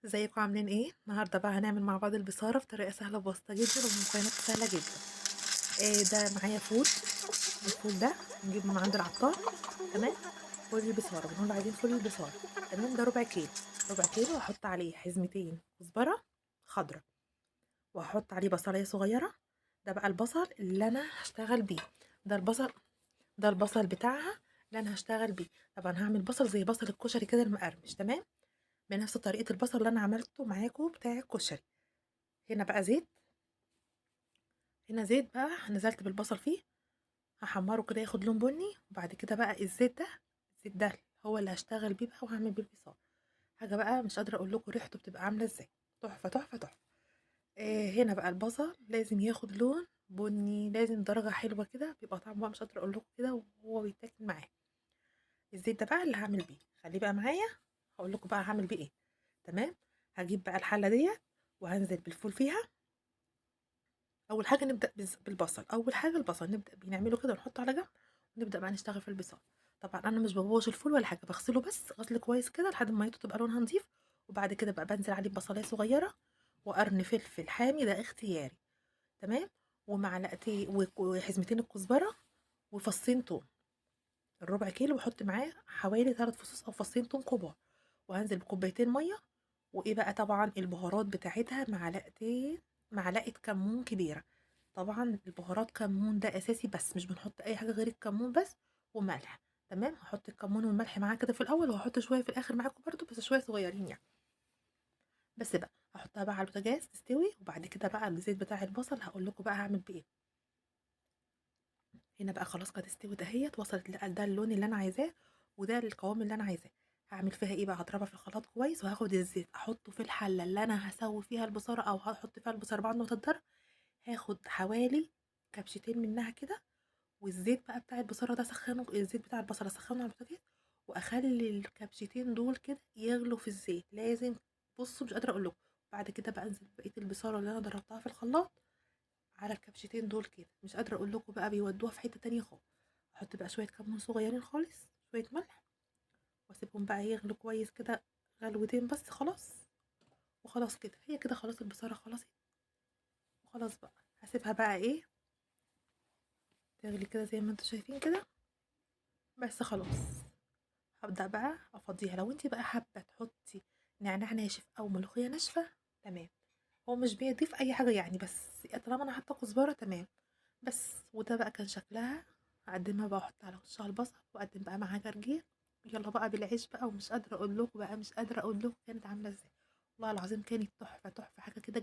ازيكم عاملين ايه؟ النهارده بقى هنعمل مع بعض البصاره بطريقه سهله وبسيطه جدا وبمكونات سهله جدا. ده معايا فول. الفول ده نجيبه من عند العطار. تمام. فول البصاره بنقول عايزين فول البصاره. تمام، ده ربع كيلو. ربع كيلو هحط عليه حزمتين كزبره خضراء، وهحط عليه بصلايه صغيره. ده بقى البصل اللي انا هشتغل بيه. ده البصل ده البصل بتاعها اللي انا هشتغل بيه. طبعا هعمل بصل زي بصل الكشري كده المقرمش. تمام، بنفس طريقه البصل اللي انا عملته معاكم بتاع الكشري. هنا بقى زيت. هنا زيت بقى نزلت بالبصل فيه، هحمره كده ياخد لون بني. وبعد كده بقى الزيت ده هو اللي هشتغل بيه بقى وهعمل بيه البصار. حاجه بقى مش قادره اقول لكم ريحته بتبقى عامله ازاي. تحفه تحفه تحفه. هنا بقى البصل لازم ياخد لون بني، لازم درجه حلوه كده، بيبقى طعمه بقى مش قادره اقول لكم كده وهو بيتاكل معاه. الزيت ده بقى اللي هعمل بيه، خليه بقى معايا. هقول لكم بقى هعمل بيه ايه. تمام. هجيب بقى الحله ديت وهنزل بالفول فيها. اول حاجه نبدا بالبصل. اول حاجه البصل نبدا بنعمله كده ونحطه على جنب، ونبدا بقى نشتغل في البصل. طبعا انا مش ببوظ الفول ولا حاجه، بغسله بس غسل كويس كده لحد ما ميته تبقى لونها نظيف. وبعد كده بقى بنزل عليه ببصلايه صغيره وقرن فلفل حامي، ده اختياري. تمام. ومعلقتين وحزمتين الكزبره وفصين توم. الربع كيلو بحط معاه حوالي 3 فصوص او فصين توم كبار. وهنزل بكوبايتين ميه. وايه بقى طبعا البهارات بتاعتها معلقه كمون كبيره. طبعا البهارات كمون ده اساسي، بس مش بنحط اي حاجه غير الكمون بس. وملح. تمام، هحط الكمون والملح معاه كده في الاول، وهحط شويه في الاخر معاكم برضو بس شويه صغيرين يعني. بس بقى هحطها بقى على البوتاجاز تستوي، وبعد كده بقى الزيت بتاع البصل هقول لكم بقى هعمل بايه. هنا بقى خلاص قد استوت اهيت، وصلت ده اللون اللي انا عايزاه وده القوام اللي انا عايزاه. هعمل فيها ايه بقى، هضربها في الخلاط كويس، وهاخد الزيت احطه في الحله اللي انا هسوي فيها البصاره او هحط فيها البصاره بعد ما تتضرب. هاخد حوالي كبشتين منها كده. والزيت بقى بتاع البصاره ده سخنه، الزيت بتاع البصله سخنه على البوتاجاز. واخلي الكبشتين دول كده يغلوا في الزيت لازم. بصوا مش قادره اقول لكم. بعد كده بقى انزل بقيه البصاره اللي انا ضربتها في الخلاط على الكبشتين دول كده، مش قادره اقول لكم بقى بيودوها في حته تانية خالص. احط بقى شويه كمون صغيرين خالص، شويه ملح. واسيبهم بقى يغلوا كويس كده، غلوتين بس خلاص. وخلاص كده هي كده خلاص البصاره خلاص. وخلاص بقى هسيبها بقى ايه، تغلي كده زي ما انتوا شايفين كده. بس خلاص هبدأ بقى افضيها. لو انت بقى حابه تحطي نعناع ناشف او ملوخيه ناشفه، تمام. هو مش بيضيف اي حاجه يعني، بس طالما انا حاطه كزبره تمام. بس وده بقى كان شكلها. هقدمها بقى، احط على وشها البصل واقدم بقى معاها جرجير. يلا بقى بالعيش بقى، ومش قادره اقول لكم بقى، مش قادره اقول لكم كانت عامله ازاي. والله العظيم كانت تحفه تحفه، حاجه كده